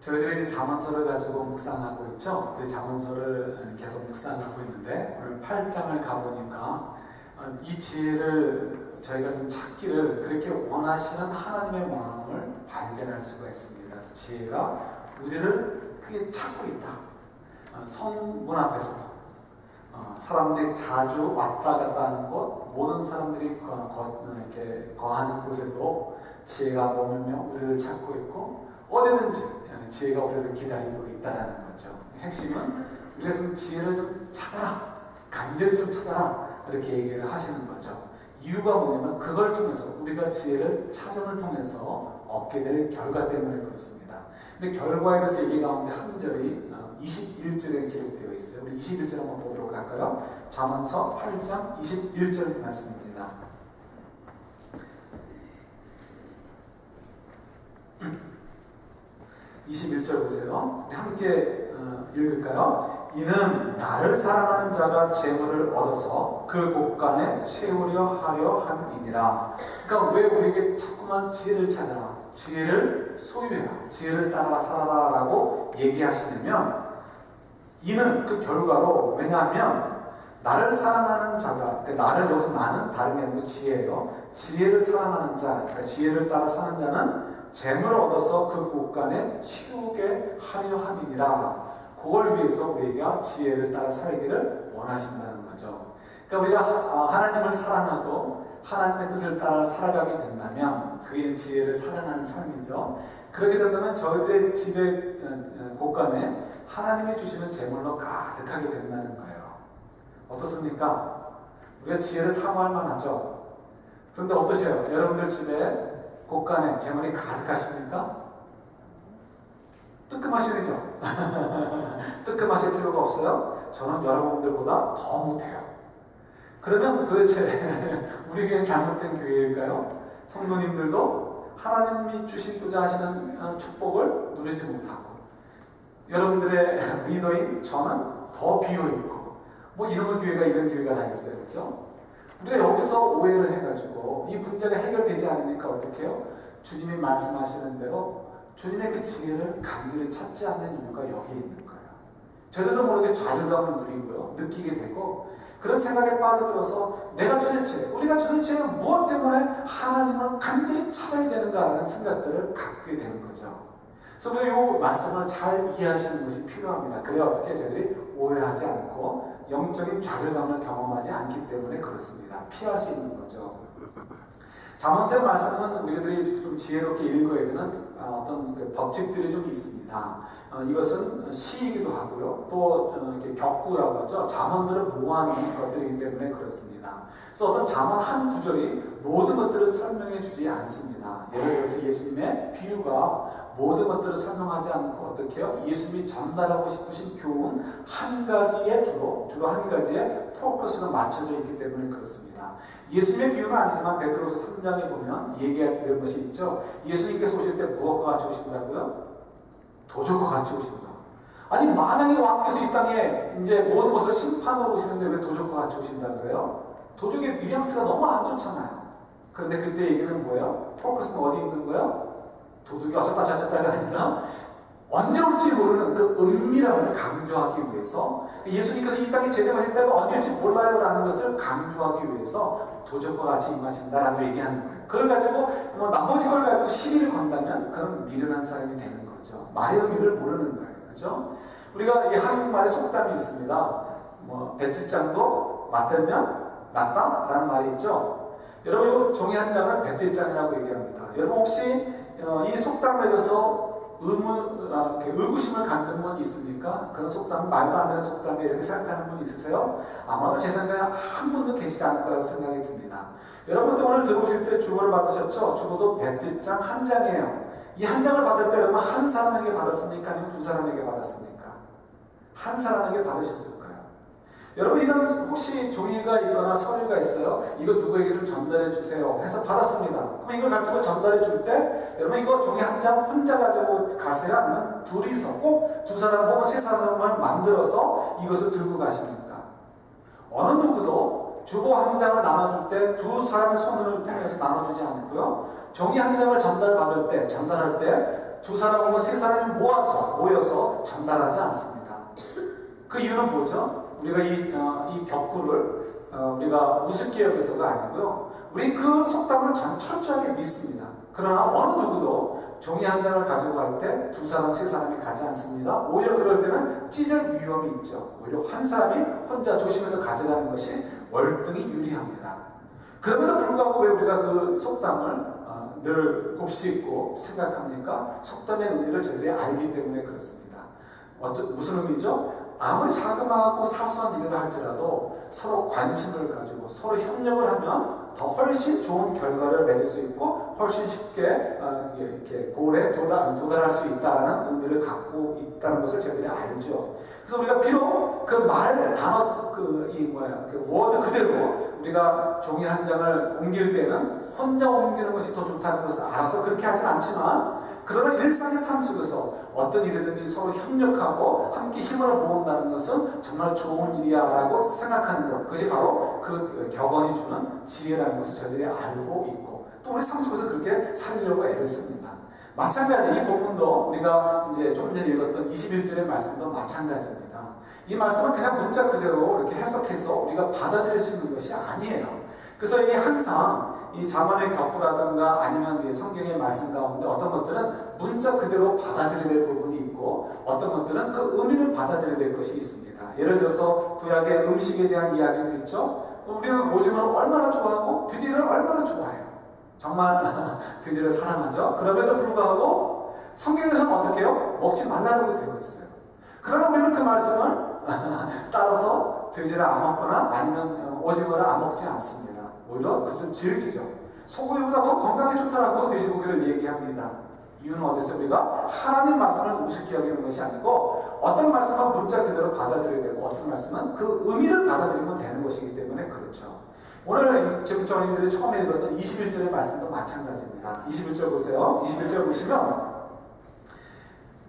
저희들이 잠언서를 가지고 묵상하고 있죠. 그 잠언서를 계속 묵상하고 있는데 오늘 8장을 가보니까 이 지혜를 저희가 좀 찾기를 그렇게 원하시는 하나님의 마음을 발견할 수가 있습니다. 그래서 지혜가 우리를 크게 찾고 있다. 성문 앞에서도 사람들이 자주 왔다 갔다 하는 곳, 모든 사람들이 이렇게 거하는 곳에도 지혜가 머물며 우리를 찾고 있고 어디든지 지혜가 우리를 기다리고 있다는 거죠. 핵심은 우리가 좀 지혜를 좀 찾아라, 간절히 좀 찾아라 이렇게 얘기를 하시는 거죠. 이유가 뭐냐면 그걸 통해서 우리가 지혜를 찾음을 통해서 얻게 될 결과 때문에 그렇습니다. 근데 결과에 대해서 얘기 가운데 한 절이 21절에 기록되어 있어요. 우리 21절 한번 보도록 할까요? 잠언서 8장 21절 말씀입니다. 21절 보세요. 함께 읽을까요? 이는 나를 사랑하는 자가 재물을 얻어서 그 곳간에 채우려 하려 함이니라. 그러니까 왜 우리에게 자꾸만 지혜를 찾아라, 지혜를 소유해라, 지혜를 따라 살아라 라고 얘기하시냐면, 이는 그 결과로, 왜냐하면 나를 사랑하는 자가, 그러니까 나를, 여기서 나는 다른 게 아니고 지혜예요. 지혜를 사랑하는 자, 그러니까 지혜를 따라 사는 자는 재물을 얻어서 그 곳간에 치우게 하려 함이니라. 그걸 위해서 우리가 지혜를 따라 살기를 원하신다는 거죠. 그러니까 우리가 하나님을 사랑하고 하나님의 뜻을 따라 살아가게 된다면 그게 지혜를 사랑하는 삶이죠. 그렇게 된다면 저희들의 집의 곳간에 하나님이 주시는 재물로 가득하게 된다는 거예요. 어떻습니까? 우리가 지혜를 사모할 만하죠. 그런데 어떠세요? 여러분들 집에 곳간에 재물이 가득하십니까? 뜨끔하시죠? 뜨끔하실 필요가 없어요. 저는 여러분들보다 더 못해요. 그러면 도대체 우리 교회는 잘못된 교회일까요? 성도님들도 하나님이 주시고자 하시는 축복을 누리지 못하고, 여러분들의 리더인 저는 더 비어있고, 뭐 이런 교회가 이런 교회가 다 있어요. 그렇죠? 우리가 여기서 오해를 해가지고 이 문제가 해결되지 않으니까 어떻게 해요? 주님이 말씀하시는 대로 주님의 그 지혜를 간절히 찾지 않는 이유가 여기 있는 거예요. 저희도 모르게 좌절감을 누리고요, 느끼게 되고, 그런 생각에 빠져들어서 우리가 도대체 무엇 때문에 하나님을 간절히 찾아야 되는가라는 생각들을 갖게 되는 거죠. 그래서 우리가 이 말씀을 잘 이해하시는 것이 필요합니다. 그래야 어떻게 저희들이 오해하지 않고 영적인 좌절감을 경험하지 않기 때문에 그렇습니다. 피할 수 있는 거죠. 잠언서의 말씀은 우리들이 좀 지혜롭게 읽어야 되는 어떤 법칙들이 좀 있습니다. 이것은 시이기도 하고요, 또 이렇게 격구라고 하죠. 잠언들을 모아놓은 것들이기 때문에 그렇습니다. 그래서 어떤 잠언 한 구절이 모든 것들을 설명해 주지 않습니다. 예를 들어서 예수님의 비유가 모든 것들을 설명하지 않고 어떻게 해요? 예수님이 전달하고 싶으신 교훈 한 가지에 주로 한 가지에 포커스가 맞춰져 있기 때문에 그렇습니다. 예수님의 비유는 아니지만 베드로서 3장에 보면 얘기할 것이 있죠. 예수님께서 오실 때 무엇과 같이 오신다고요? 도적과 같이 오신다. 아니, 만왕의 왕께서 이 땅에 이제 모든 것을 심판하러 오시는데 왜 도적과 같이 오신다 그래요? 도적의 뉘앙스가 너무 안 좋잖아요. 그런데 그때 얘기는 뭐예요? 포커스는 어디 있는 거예요? 도둑이 어쩌다 저쩌다가 아니라 언제 올지 모르는 그 은밀함을 강조하기 위해서, 예수님께서 이 땅에 제정하실 때가 언제일지 몰라요 라는 것을 강조하기 위해서 도적과 같이 임하신다라고 얘기하는 거예요. 그걸 가지고 나머지 걸 가지고 시비를 건다면 그런 미련한 사람이 되는 거죠. 말의 의미를 모르는 거예요. 그렇죠? 우리가 이 한국말에 속담이 있습니다. 백지장도 맞들면 낫다라는 말이 있죠. 여러분, 이 종이 한 장을 백지장이라고 얘기합니다. 여러분 혹시 이 속담에 대해서 의구심을 갖는 분 있습니까? 그런 속담은 말도 안 되는 속담에 이렇게 생각하는 분 있으세요? 아마도 제 생각에 한 분도 계시지 않을 거라고 생각이 듭니다. 여러분도 오늘 들어오실 때 주보를 받으셨죠? 주보도 백지장 한 장이에요. 이 한 장을 받을 때 여러분 한 사람에게 받았습니까? 아니면 두 사람에게 받았습니까? 한 사람에게 받으셨을 거예요. 여러분, 이런 혹시 종이가 있거나 서류가 있어요. 이거 누구에게 좀 전달해 주세요 해서 받았습니다. 그럼 이걸 가지고 전달해 줄 때 여러분 이거 종이 한 장 혼자 가지고 가세요? 아니면 둘이서 꼭 두 사람 혹은 세 사람을 만들어서 이것을 들고 가십니까? 어느 누구도 주보 한 장을 나눠줄 때 두 사람의 손을 통해서 나눠주지 않고요, 종이 한 장을 전달할 때 두 사람 혹은 세 사람이 모여서 전달하지 않습니다. 그 이유는 뭐죠? 우리가 이 격구를 우리가 우습게 여겨서가 아니고요. 우리 그 속담을 철저하게 믿습니다. 그러나 어느 누구도 종이 한 장을 가지고 갈 때 두 사람, 세 사람이 가지 않습니다. 오히려 그럴 때는 찢을 위험이 있죠. 오히려 한 사람이 혼자 조심해서 가져가는 것이 월등히 유리합니다. 그럼에도 불구하고 왜 우리가 그 속담을 늘 곱씹고 생각합니까? 속담의 의미를 저희들이 알기 때문에 그렇습니다. 무슨 의미죠? 아무리 자그마하고 사소한 일을 할지라도 서로 관심을 가지고 서로 협력을 하면 더 훨씬 좋은 결과를 맺을 수 있고 훨씬 쉽게 이렇게 골에 도달할 수 있다는 의미를 갖고 있다는 것을 저희들이 알죠. 그래서 우리가 비록 그 말, 단어, 그 워드 그대로 우리가 종이 한 장을 옮길 때는 혼자 옮기는 것이 더 좋다는 것을 알아서 그렇게 하진 않지만, 그러나 일상의 삶 속에서 어떤 일이든지 서로 협력하고 함께 힘을 모은다는 것은 정말 좋은 일이야라고 생각하는 것, 그것이 바로 그 격언이 주는 지혜라는 것을 저희들이 알고 있고 또 우리 삶 속에서 그렇게 살려고 애를 씁니다. 마찬가지 이 본문도 우리가 이제 좀 전에 읽었던 21절의 말씀도 마찬가지입니다. 이 말씀은 그냥 문자 그대로 이렇게 해석해서 우리가 받아들일 수 있는 것이 아니에요. 그래서 이게 항상 이 자문의 격부라든가 아니면 성경의 말씀 가운데 어떤 것들은 문자 그대로 받아들여야 될 부분이 있고 어떤 것들은 그 의미를 받아들여야 될 것이 있습니다. 예를 들어서 구약의 음식에 대한 이야기들 있죠. 우리는 오징어를 얼마나 좋아하고 돼지를 얼마나 좋아해요. 정말 돼지를 사랑하죠. 그럼에도 불구하고 성경에서는 어떻게 해요? 먹지 말라고 되어 있어요. 그러나 우리는 그 말씀을 따라서 돼지를 안 먹거나 아니면 오징어를 안 먹지 않습니다. 오히려 그것을 즐기죠. 소고기보다 더 건강에 좋다라고 돼지고기를 얘기합니다. 이유는 어디서 우리가 하나님 말씀을 우습게 여기는 것이 아니고 어떤 말씀은 문자 그대로 받아들여야 되고 어떤 말씀은 그 의미를 받아들이면 되는 것이기 때문에 그렇죠. 오늘 지금 저희들이 처음에 읽었던 21절의 말씀도 마찬가지입니다. 21절 보세요. 21절 보시면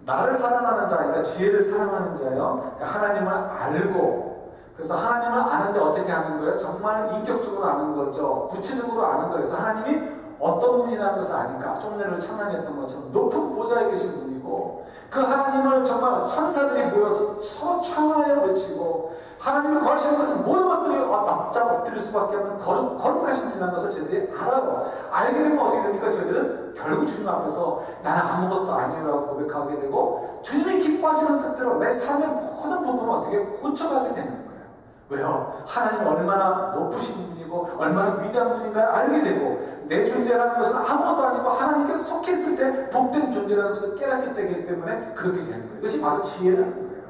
나를 사랑하는 자, 그러니까 지혜를 사랑하는 자요. 그러니까 하나님을 알고, 그래서 하나님을 아는데 어떻게 아는 거예요? 정말 인격적으로 아는 거죠. 구체적으로 아는 거예요. 하나님이 어떤 분이라는 것을 아니까 좀 전에 찬양했던 것처럼 높은 보좌에 계신 분이고 그 하나님을 정말 천사들이 모여서 서로 찬양하여 외치고 하나님이 거하시는 것은 모든 것들이 납작 엎드릴 수밖에 없는 거룩하신 분이라는 것을 저희들이 알아요. 알게 되면 어떻게 됩니까? 저희들은 결국 주님 앞에서 나는 아무것도 아니라고 고백하게 되고 주님이 기뻐하시는 뜻대로 내 삶의 모든 부분을 어떻게 고쳐가게 되는 거예요. 왜요? 하나님 얼마나 높으신 분이고 얼마나 위대한 분인가 알게 되고 내 존재라는 것은 아무것도 아니고 하나님께서 속해 있을 때 복된 존재라는 것을 깨닫게 되기 때문에 그렇게 되는 거예요. 이것이 바로 지혜라는 거예요.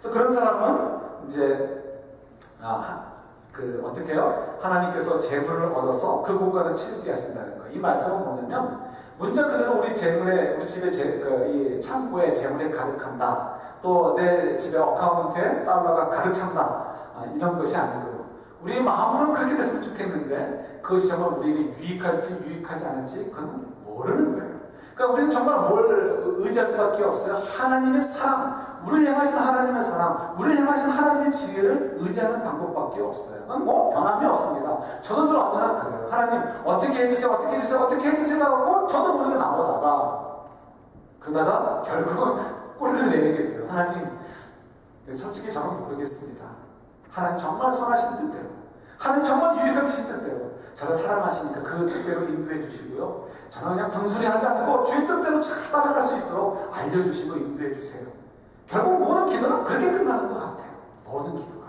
그래서 그런 사람은 이제 어떻게 해요? 하나님께서 재물을 얻어서 그 곳간을 채우게 하신다는 거예요. 이 말씀은 뭐냐면 문자 그대로 우리 재물에 우리 집에 이 창고에 재물이 가득한다. 또 내 집에 어카운트에 달러가 가득 찬다. 이런 것이 아니고요. 우리의 마음으로는 그렇게 됐으면 좋겠는데 그것이 정말 우리에게 유익할지 유익하지 않을지 그건 모르는 거예요. 그러니까 우리는 정말 뭘 의지할 수밖에 없어요. 하나님의 사랑, 우리를 향하신 하나님의 사랑, 우리를 향하신 하나님의 지혜를 의지하는 방법밖에 없어요. 그건 뭐 변함이 없습니다. 저도 늘 언제나 그래요. 하나님 어떻게 해주세요, 어떻게 해주세요, 어떻게 해주세요 하고 저도 모르게 나오다가 그러다가 결국은 꼴을 내리게 돼요. 하나님, 솔직히 저는 모르겠습니다. 하나님 정말 선하신 뜻대로, 하나님 정말 유익하신 뜻대로 저를 사랑하시니까 그 뜻대로 인도해 주시고요. 저는 그냥 분수리 하지 않고 주의 뜻대로 잘 따라갈 수 있도록 알려주시고 인도해 주세요. 결국 모든 기도는 그렇게 끝나는 것 같아요. 모든 기도가.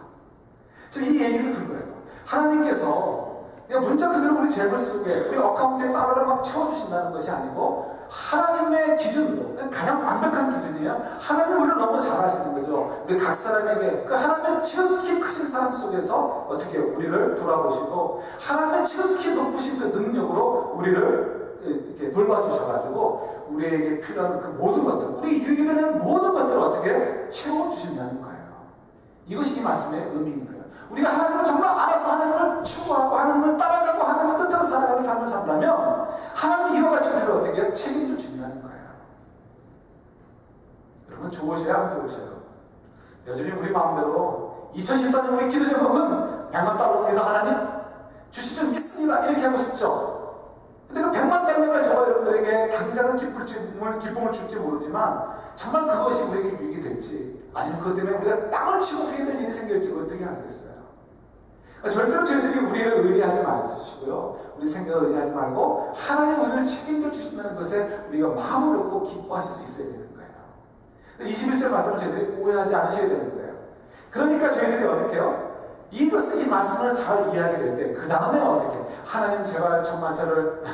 지금 이 얘기는 그거예요. 하나님께서 그냥 문자 그대로 우리 재물 속에 우리 어카운트에 달러를 막 채워주신다는 것이 아니고 하나님의 기준으로 가장 완벽한 기준이에요. 하나님이 우리를 너무 잘 아시는 거죠. 우리 각 사람에게 그 하나님의 지극히 크신 사랑 속에서 어떻게 우리를 돌아보시고 하나님의 지극히 높으신 그 능력으로 우리를 이렇게 돌봐주셔가지고 우리에게 필요한 그 모든 것들, 우리 유익이 되는 모든 것들을 어떻게 채워주신다는 거예요. 이것이 이 말씀의 의미인 거예요. 우리가 하나님을 정말 알아서 하나님을 추구하고 하나님을 따라가고 하나님의 뜻대로 살아가는 삶을 산다면 하나님이 이와 같이 우리를 어떻게 책임져 주신다는 거예요. 여러분 좋으세요? 안 좋으세요? 여전히 우리 마음대로 2014년 우리 기도 제목은 100만 달러입니다. 하나님 주시죠 믿습니다. 이렇게 하고 싶죠? 근데 그 100만 달러가 저와 여러분들에게 당장은 기쁠 기쁨을 줄지 모르지만 정말 그것이 우리에게 유익이 될지 아니면 그것 때문에 우리가 땅을 치고 후회될 일이 생길지 어떻게 알겠어요? 절대로 저희들이 우리를 의지하지 마시고요. 우리 생각을 의지하지 말고 하나님 우리를 책임져 주신다는 것에 우리가 마음을 놓고 기뻐하실 수 있어야 되는 거예요. 21절 말씀을 저희들이 오해하지 않으셔야 되는 거예요. 그러니까 저희들이 어떻게 해요? 이 말씀을 잘 이해하게 될 때 그 다음에 어떻게 하나님 제발 정말 저를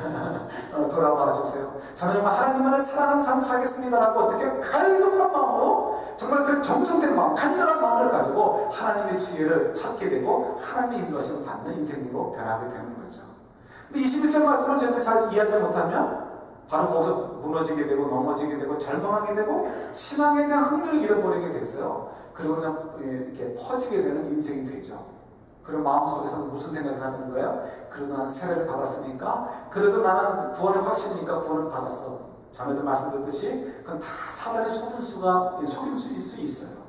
돌아봐 주세요. 저는 정말 하나님만을 사랑하는 삶을 살겠습니다라고 어떻게 갈급한 마음으로 정말 그 정성된 마음, 간절한 마음을 가지고 하나님의 지혜를 찾게 되고 하나님의 인도하심을 받는 인생으로 변하게 되는 거죠. 근데 21절 말씀을 저희들이 잘 이해하지 못하면 바로 거기서 무너지게 되고 넘어지게 되고 절망하게 되고 신앙에 대한 흥미를 잃어버리게 됐어요. 그리고 그냥 이렇게 퍼지게 되는 인생이 되죠. 그럼 마음속에서 무슨 생각을 하는 거예요? 그래도 나는 세례를 받았으니까, 그래도 나는 구원의 확신이니까 구원을 받았어. 자매도 말씀드렸듯이 그건 다 사단의 속임수일 수 있어요.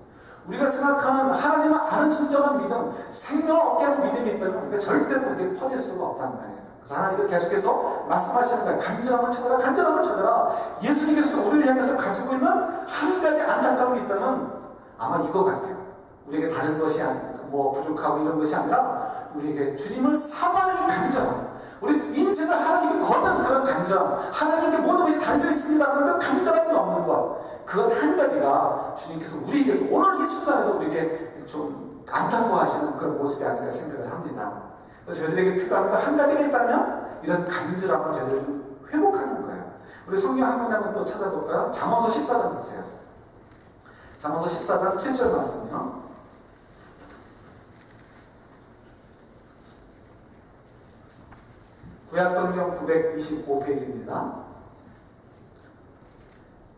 우리가 생각하는 하나님을 아는 진정한 믿음, 생명을 얻게 하는 믿음이 있다면 우리가 절대로 그렇게 퍼질 수가 없다는 말이에요. 그래서 하나님께서 계속해서 말씀하시는 거예요. 간절함을 찾아라, 간절함을 찾아라. 예수님께서 우리를 향해서 가지고 있는 한 가지 안타까움이 있다면 아마 이거 같아요. 우리에게 다른 것이 부족하고 이런 것이 아니라 우리에게 주님을 사모하는 간절함, 우리 인생을 하나님께 거는 그런 간절함, 하나님께 모든 것이 달려있습니다 하는 그 간절함이 없는 것, 그것 한 가지가 주님께서 우리에게 오늘 이 순간에도 우리에게 좀 안타까워하시는 그런 모습이 아닐까 생각을 합니다. 그래서 저희들에게 필요한 거 한 가지가 있다면 이런 간절함을 저희들이 좀 회복하는 거예요. 우리 성경 한 문장은 또 찾아볼까요? 잠언서 14장 보세요. 잠언서 14장 7절 말씀이요. 구약성경 925페이지입니다.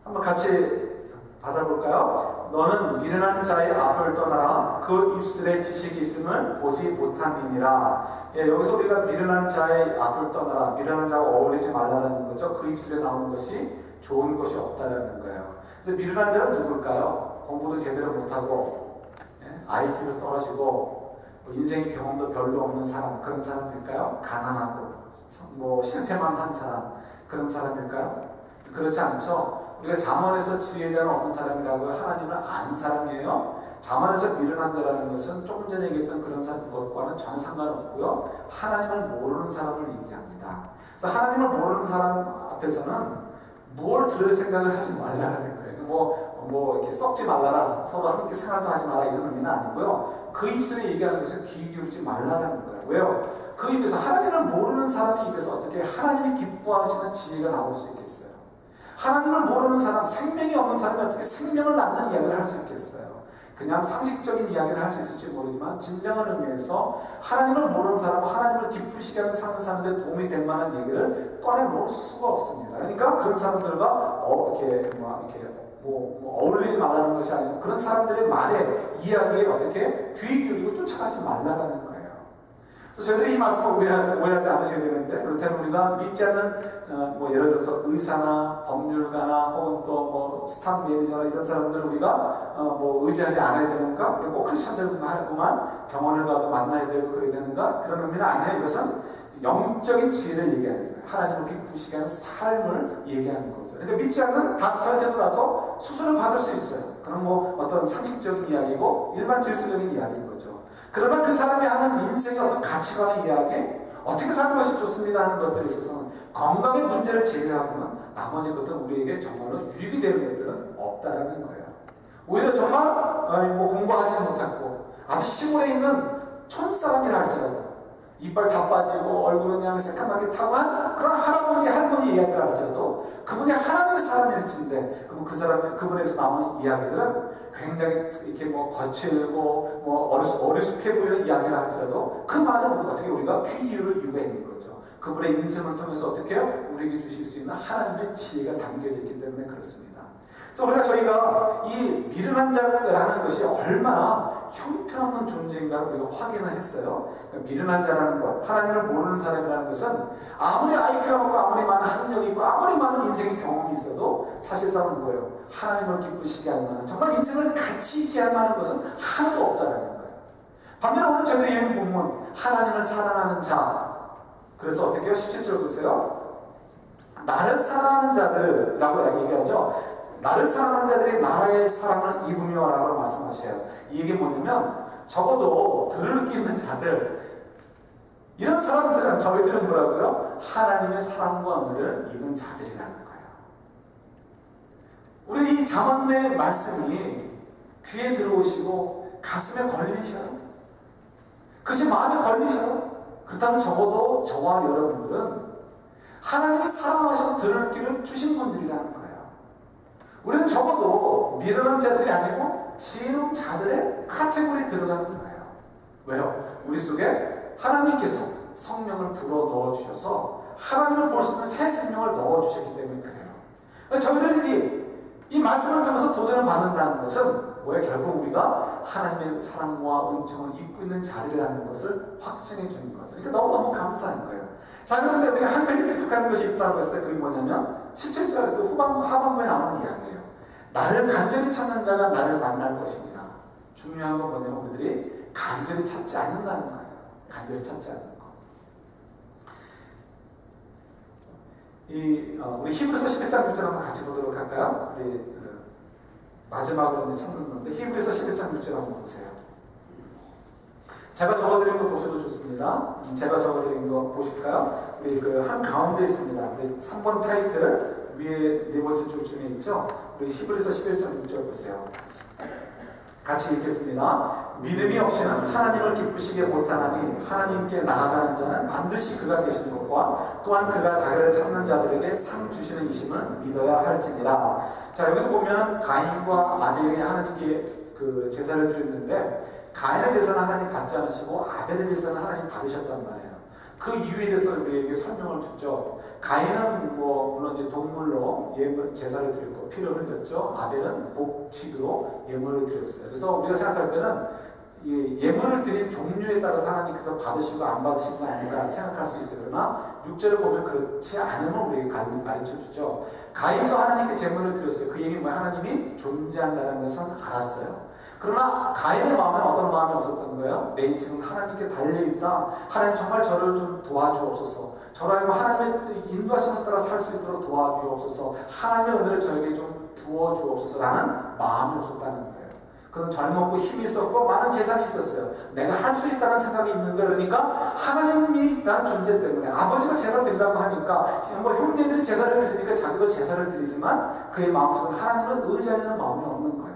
한번 같이 받아볼까요? 너는 미련한 자의 앞을 떠나라. 그 입술에 지식이 있음을 보지 못함이니라. 여기서 우리가 미련한 자의 앞을 떠나라, 미련한 자와 어울리지 말라는 거죠. 그 입술에 나오는 것이 좋은 것이 없다라는 거예요. 그래서 미련한 자는 누굴까요? 공부도 제대로 못하고 IQ도 떨어지고 인생의 경험도 별로 없는 사람, 그런 사람일까요? 가난하고 실패만 한 사람, 그런 사람일까요? 그렇지 않죠. 우리가 잠언에서 지혜자는 어떤 사람이라고요? 하나님을 아는 사람이에요. 잠언에서 미련한 자라는 것은 조금 전에 얘기했던 그런 것과는 전혀 상관없고요, 하나님을 모르는 사람을 얘기합니다. 그래서 하나님을 모르는 사람 앞에서는 뭘 들을 생각을 하지 말라는 거예요. 이렇게 썩지 말라라, 서로 함께 생활도 하지 마라, 이런 의미는 아니고요. 그 입술에 얘기하는 것은 귀 기울이지 말라는 거예요. 왜요? 그 입에서, 하나님을 모르는 사람의 입에서 어떻게 하나님이 기뻐하시는 지혜가 나올 수 있겠어요? 하나님을 모르는 사람, 생명이 없는 사람이 어떻게 생명을 낳는 이야기를 할 수 있겠어요? 그냥 상식적인 이야기를 할 수 있을지 모르지만 진정한 의미에서 하나님을 모르는 사람은 하나님을 기쁘시게 하는 삶을 사는데 도움이 될 만한 얘기를 꺼내놓을 수가 없습니다. 그러니까 그런 사람들과 어울리지 말라는 것이 아니고 그런 사람들의 말에, 이야기에 어떻게 귀 기울이고 쫓아가지 말라는 거예요. 그래서 저희들이 이 말씀을 오해하지 않으셔야 되는데, 그렇다면 우리가 믿지 않는 예를 들어서 의사나 법률가나 혹은 또 스탑 매니저나 이런 사람들을 우리가 의지하지 않아야 되는가? 그리고 꼭 크리스천들만 병원을 가도 만나야 되고 그래야 되는가? 그런 의미는 아니에요. 이것은 영적인 지혜를 얘기하는 거예요. 하나님을 기쁘시게 하는 삶을 얘기하는 거죠. 그러니까 믿지 않는 닥터한테도 가서 수술을 받을 수 있어요. 그럼 어떤 상식적인 이야기고 일반 질서적인 이야기인 거죠. 그러나 그 사람이 하는 인생의 어떤 가치관의 이야기, 어떻게 사는 것이 좋습니다 하는 것들에 있어서는 건강의 문제를 제외하고는 나머지 것들은 우리에게 정말로 유익이 되는 것들은 없다라는 거예요. 오히려 정말 공부하지 못하고 아주 시골에 있는 촌사람이라 할지라도 이빨 다 빠지고 얼굴은 그냥 새까맣게 타고한 그런 할아버지, 할머니 이야기를 할지라도 그분이 하나님의 사람일진데, 그러면 그분에게서 나오는 이야기들은 굉장히 이렇게 거칠고 어리숙해 보이는 이야기를 할지라도 그 말은 어떻게 우리가 귀 기울일 이유가 있는 거죠. 그분의 인생을 통해서 어떻게 해요? 우리에게 주실 수 있는 하나님의 지혜가 담겨져 있기 때문에 그렇습니다. 그래서 저희가 이 미련한 자라는 것이 얼마나 형편없는 존재인가를 우리가 확인을 했어요. 그러니까 미련한 자라는 것, 하나님을 모르는 사람이라는 것은 아무리 IQ가 높고 아무리 많은 학력이 있고 아무리 많은 인생의 경험이 있어도 사실상은 뭐예요? 하나님을 기쁘시게 할 만한, 정말 인생을 가치 있게 할 만한 것은 하나도 없다는 거예요. 반면에 오늘 저희들이 읽은 본문, 하나님을 사랑하는 자, 그래서 어떻게 해요? 17절 보세요. 나를 사랑하는 자들이라고 얘기하죠. 나를 사랑하는 자들이 나의 사랑을 입으며 라고 말씀하셔요. 이 얘기 뭐냐면 적어도 들을 기 있는 자들, 이런 사람들은 저희들은 뭐라고요? 하나님의 사랑과 은혜를 입은 자들이라는 거예요. 우리 이 잠언의 말씀이 귀에 들어오시고 가슴에 걸리셔요. 그것이 마음에 걸리셔요. 그렇다면 적어도 저와 여러분들은 하나님이 사랑하셔서 들을 귀를 주신 분들이라는 거예요. 우리는 적어도 미련한 자들이 아니고 지혜로운 자들의 카테고리에 들어가는 거예요. 왜요? 우리 속에 하나님께서 성령을 불어 넣어주셔서 하나님을 볼 수 있는 새 생명을 넣어주셨기 때문에 그래요. 저희들이 이 말씀을 통해서 도전을 받는다는 것은 뭐예요? 결국 우리가 하나님의 사랑과 은총을 입고 있는 자리라는 것을 확증해 주는 거죠. 그러니까 너무너무 감사한 거예요. 자, 그런데 우리가 한 가지 부족한 것이 있다고 했어요. 그게 뭐냐면 17절 그 하반부에 나오는 이야기예요. 나를 간절히 찾는 자가 나를 만날 것입니다. 중요한 건 뭐냐면 우리들이 간절히 찾지 않는다는 거예요. 간절히 찾지 않는 거. 우리 히브리서 11장 6절 한번 같이 보도록 할까요? 우리 마지막으로 이제 찾는 건데 히브리서 11장 6절 한번 보세요. 제가 적어드린 거 보셔도 좋습니다. 제가 적어드린 거 보실까요? 우리 그 한 가운데 있습니다. 우리 3번 타이틀 위에 네 번째 줄 중에 있죠? 우리 히브리서 11장 6절 보세요. 같이 읽겠습니다. 믿음이 없이는 하나님을 기쁘시게 못하나니 하나님께 나아가는 자는 반드시 그가 계신 것과 또한 그가 자기를 찾는 자들에게 상 주시는 이심을 믿어야 할지니라. 자, 여기도 보면 가인과 아벨이 하나님께 그 제사를 드렸는데 가인의 제사는 하나님 받지 않으시고 아벨의 제사는 하나님 받으셨단 말이에요. 그 이유에 대해서 우리에게 설명을 주죠. 가인은 물론 이제 동물로 예물 제사를 드렸고 피를 흘렸죠. 아벨은 곡식으로 예물을 드렸어요. 그래서 우리가 생각할 때는 이 예물을 드린 종류에 따라서 하나님께서 받으시고 안 받으신 거 아닌가 생각할 수 있어요. 그러나 6절을 보면 그렇지 않음을 우리에게 가르쳐 주죠. 가인도 하나님께 제물을 드렸어요. 그 얘기는 뭐예요? 하나님이 존재한다는 것은 알았어요. 그러나 가인의 마음에 어떤 마음이 없었던 거예요? 내 인생은 하나님께 달려있다. 하나님 정말 저를 좀 도와주옵소서. 저를 하나님의 인도하심을 따라 살 수 있도록 도와주옵소서. 하나님의 은혜를 저에게 좀 부어주옵소서 라는 마음이 없었다는 거예요. 그는 젊었고 힘이 있었고 많은 재산이 있었어요. 내가 할 수 있다는 생각이 있는 거예요. 그러니까 하나님이라는 존재 때문에 아버지가 제사 드리라고 하니까 형제들이 제사를 드리니까 자기도 제사를 드리지만 그의 마음속에 하나님을 의지하는 마음이 없는 거예요.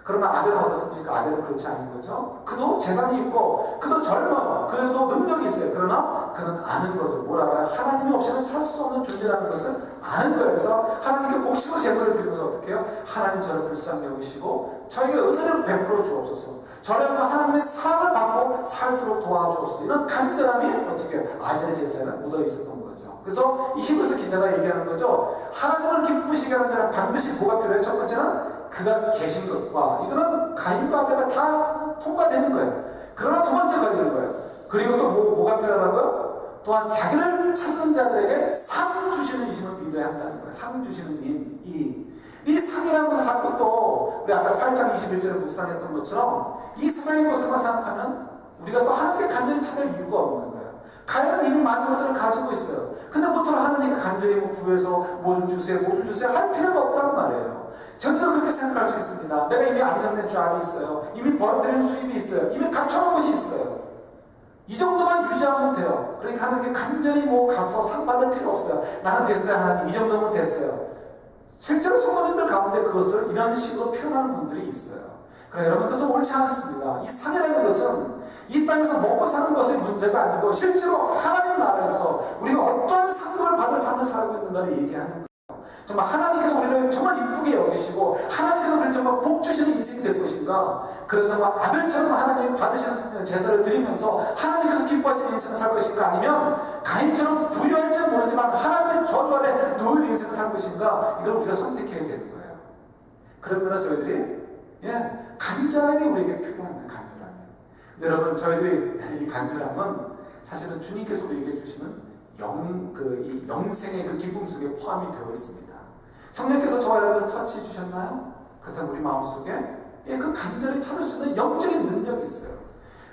그러나 아벨은 어떻습니까? 아벨은 그렇지 않은 거죠. 그도 재산이 있고 그도 젊어요. 그도 능력이 있어요. 그러나 그는 아는 거죠. 뭘 알아요? 하나님이 없이는 살 수 없는 존재라는 것을 아는 거예요. 그래서 하나님께 곡식으로 제물을 드리면서 어떻게 해요? 하나님 저를 불쌍히 여기시고 저에게 은혜를 베풀어 주옵소서. 저를 하나님의 사랑을 받고 살도록 도와주옵소서. 이런 간절함이 어떻게 해요? 아벨의 제사에는 묻어 있었던 거죠. 그래서 이 히브리서 기자가 얘기하는 거죠. 하나님을 기쁘시게 하는 자는 반드시 뭐가 필요해요? 첫 번째는 그가 계신 것과 이거는 가인과 아벨과 다 통과되는 거예요. 그러나 두 번째 걸리는 거예요. 그리고 또 뭐가 필요하다고요? 또한 자기를 찾는 자들에게 상 주시는 이심을 믿어야 한다는 거예요. 상 주시는 이 상이라는 것을 자꾸 또 우리 아까 8장 21절에 묵상했던 것처럼 이 세상의 것을만 생각하면 우리가 또 하나님께 간절히 찾을 이유가 없는 거예요. 가인은 이미 많은 것들을 가지고 있어요. 근데 보통 하나님께 간절히 구해서 뭐 좀 주세요 할 필요가 없단 말이에요. 저도 그렇게 생각할 수 있습니다. 내가 이미 안정된 잡이 있어요. 이미 벌어들이는 수입이 있어요. 이미 갖춰놓은 것이 있어요. 이 정도만 유지하면 돼요. 그러니까 하나님께 간절히 가서 상 받을 필요 없어요. 나는 됐어요. 하나님 이 정도면 됐어요. 실제로 성도님들 가운데 그것을 이런 식으로 표현하는 분들이 있어요. 그러나 여러분 그것은 옳지 않습니다. 이 상이라는 것은 이 땅에서 먹고 사는 것의 문제가 아니고 실제로 하나님 나라에서 우리가 어떠한 상급을 받을 삶을 살고 있는가를 얘기하는 거예요. 정말 하나님께서 우리를 정말 이쁘게 여기시고 하나님께서 우리를 정말 복 주시는 인생이 될 것인가. 그래서 아벨처럼 하나님 받으시는 제사를 드리면서 하나님께서 기뻐하시는 인생을 살 것인가, 아니면 가인처럼 부유할지는 모르지만 하나님의 저주 아래 놓일 인생을 살 것인가, 이걸 우리가 선택해야 되는 거예요. 그러므로 저희들이 간절함이 우리에게 필요한 거예요. 간절함이. 근데 여러분 저희들이 이 간절함은 사실은 주님께서 우리에게 주시는 이 영생의 그 기쁨 속에 포함이 되어 있습니다. 성령께서 저와 여러분을 터치해 주셨나요? 그렇다면 우리 마음속에 그 간절히 찾을 수 있는 영적인 능력이 있어요.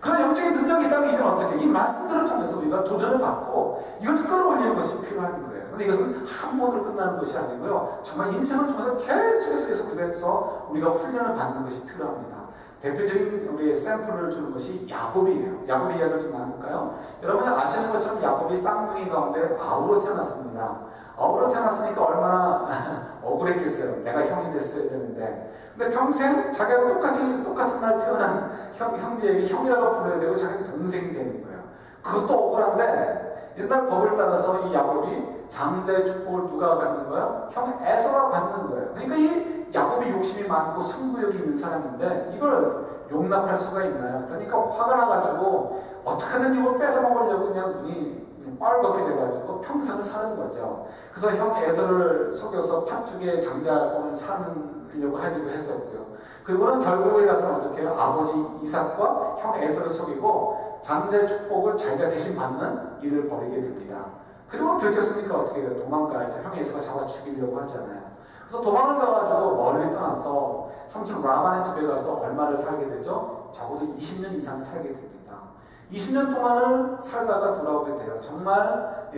그런 영적인 능력이 있다면 이제는 어떻게 이 말씀들을 통해서 우리가 도전을 받고 이것을 끌어올리는 것이 필요한 거예요. 근데 이것은 한 번으로 끝나는 것이 아니고요. 정말 인생을 통해서 계속해서 우리가 훈련을 받는 것이 필요합니다. 대표적인 우리의 샘플을 주는 것이 야곱이에요. 야곱의 이야기를 좀 나눌까요? 여러분이 아시는 것처럼 야곱이 쌍둥이 가운데 아우로 태어났습니다. 아우로 태어났으니까 얼마나 억울했겠어요. 내가 형이 됐어야 되는데. 근데 평생 자기하고 똑같은 날 태어난 형제에게 형이라고 불러야 되고 자기는 동생이 되는 거예요. 그것도 억울한데 옛날 법을 따라서 이 야곱이 장자의 축복을 누가 갖는 거예요? 형 에서가 받는 거예요. 그러니까 이 야곱이 욕심이 많고 승부욕이 있는 사람인데 이걸 용납할 수가 있나요? 그러니까 화가 나가지고 어떻게든 이걸 뺏어먹으려고 그냥 눈이 빨갛게 돼가지고 평생을 사는 거죠. 그래서 형 에서를 속여서 팥죽에 장자권을 사려고 하기도 했었고요. 그리고는 결국에 가서 어떻게 해요? 아버지 이삭과 형 에서를 속이고 장자의 축복을 자기가 대신 받는 일을 벌이게 됩니다. 그리고 들켰으니까 어떻게 해요? 도망가야죠. 형 에서가 잡아 죽이려고 하잖아요. 그래서 도망을 가가지고 멀리 떠나서 삼촌 라반의 집에 가서 얼마를 살게 되죠? 적어도 20년 이상 살게 됩니다. 20년 동안을 살다가 돌아오게 돼요. 정말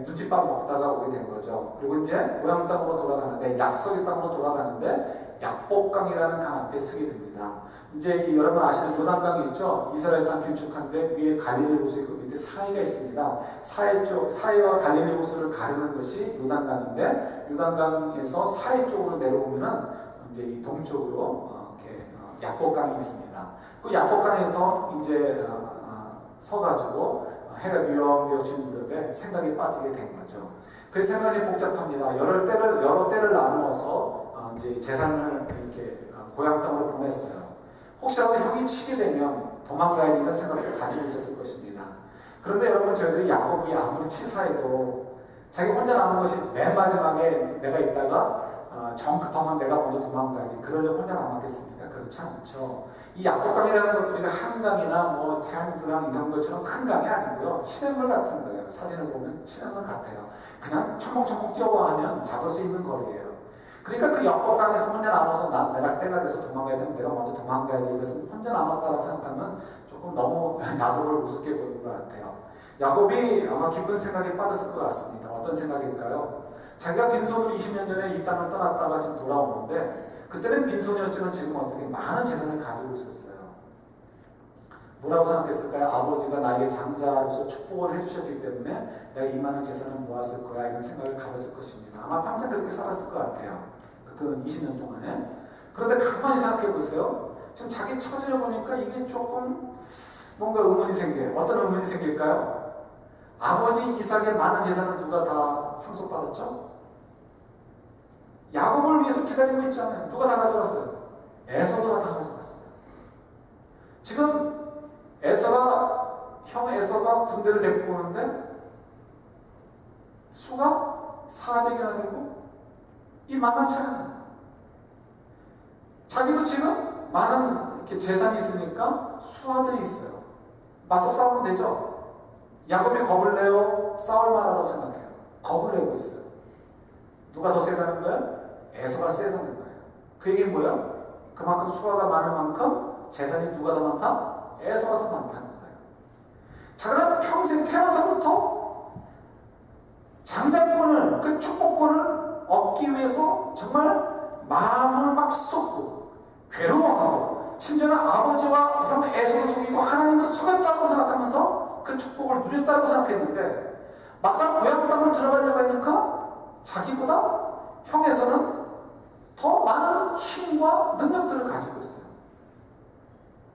눈칫밥 먹다가 오게 된 거죠. 그리고 이제 고향 땅으로 돌아가는데 약속의 땅으로 돌아가는데 약복강이라는 강 앞에 서게 됩니다. 이제 여러분 아시는 요단강이 있죠? 이스라엘 땅 길쭉한데 위에 갈릴리 호수 있고 밑에 사해가 있습니다. 사해와 갈릴리 호수를 가르는 것이 요단강인데 요단강에서 사해 쪽으로 내려오면은 이제 이 동쪽으로 약복강이 있습니다. 그 약복강에서 이제 서가지고 해가 뉘엿뉘엿 지는 무렵에 생각이 빠지게 된 거죠. 그 생각이 복잡합니다. 여러 때를 나누어서 이제 재산을 이렇게 고향 땅으로 보냈어요. 혹시라도 형이 치게 되면 도망가야 되는 생각을 가지고 있었을 것입니다. 그런데 여러분 저희들이 야곱이 아무리 치사해도 자기 혼자 남은 것이 맨 마지막에 내가 있다가 정 급하면 내가 먼저 도망가야지 그러려고 혼자 남았겠습니까? 그렇지 않죠. 이 약복강이라는 것도 우리가 한강이나 뭐 태안스강 이런 것처럼 큰 강이 아니고요. 시냇물 같은 거예요. 사진을 보면 시냇물 같아요. 그냥 첨벙첨벙 뛰어가면 잡을 수 있는 거리예요. 그러니까 그 약복강에서 혼자 남아서 내가 때가 돼서 도망가야 되면 내가 먼저 도망가야지 이것은 혼자 남았다고 생각하면 조금 너무 야곱을 우습게 보는 것 같아요. 야곱이 아마 깊은 생각에 빠졌을 것 같습니다. 어떤 생각일까요? 자기가 빈손으로 20년 전에 이 땅을 떠났다가 지금 돌아오는데 그때는 빈손이었지만 지금 어떻게 많은 재산을 가지고 있었어요. 뭐라고 생각했을까요? 아버지가 나에게 장자로서 축복을 해주셨기 때문에 내가 이 많은 재산을 모았을 거야 이런 생각을 가졌을 것입니다. 아마 평생 그렇게 살았을 것 같아요. 그 20년 동안에. 그런데 가만히 생각해 보세요. 지금 자기 처지를 보니까 이게 조금 뭔가 의문이 생겨요. 어떤 의문이 생길까요? 아버지 이삭의 많은 재산을 누가 다 상속받았죠? 야곱을 위해서 기다리고 있잖아요. 누가 다 가져갔어요? 에서가 다 가져갔어요. 지금 형 에서가 군대를 데리고 오는데 수가 400이나 되고 이 만만치 않아요. 자기도 지금 많은 이렇게 재산이 있으니까 수하들이 있어요. 맞서 싸우면 되죠? 야곱이 겁을 내요? 싸울 만하다고 생각해요. 겁을 내고 있어요. 누가 더 세다는 거예요? 에서가 세다는 거예요. 그 얘기는 뭐예요? 그만큼 수하가 많은 만큼 재산이 누가 더 많다? 에서가 더 많다는 거예요. 자기가 평생 태어나서부터 장자권을, 그 축복권을 얻기 위해서 정말 마음을 막 쏟고 괴로워하고 심지어는 아버지와 형 에서를 속이고 하나님도 속였다고 생각하면서 그 축복을 누렸다고 생각했는데 막상 고향 땅을 들어가려고 하니까 자기보다 형에서는 더 많은 힘과 능력들을 가지고 있어요.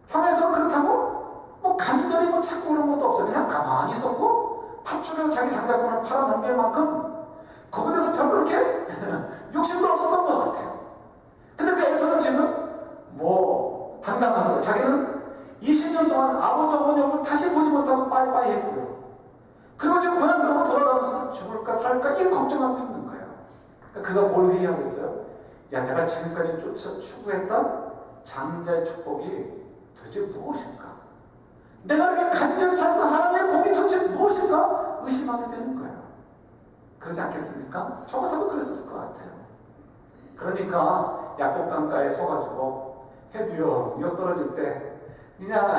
형에서는 그렇다고 뭐 간절히 뭐 찾고 그런 것도 없어요. 그냥 가만히 있었고 팥죽에서 자기 장자권을 팔아넘길 만큼 거기에 대해서 별로 그렇게 욕심도 없었던 것 같아요. 근데 그 에서는 지금 뭐 당당한 거예요. 자기는 20년 동안 아버지 어머니 다시 보지 못하고 빠이빠이 했고요. 그리고 지금 고향 들어가 돌아가면서 죽을까 살까 이 걱정하고 있는 거예요. 그러니까 그가 뭘 회의하겠어요? 야, 내가 지금까지 추구했던 장자의 축복이 도대체 무엇일까? 내가 이렇게 간절히 찾던 하나님의 복이 도대체 무엇일까? 의심하게 되는 거예요. 그러지 않겠습니까? 저 같아도 그랬었을 것 같아요. 그러니까 약복강가에 서가지고 해 뉘엿 떨어질 때 그냥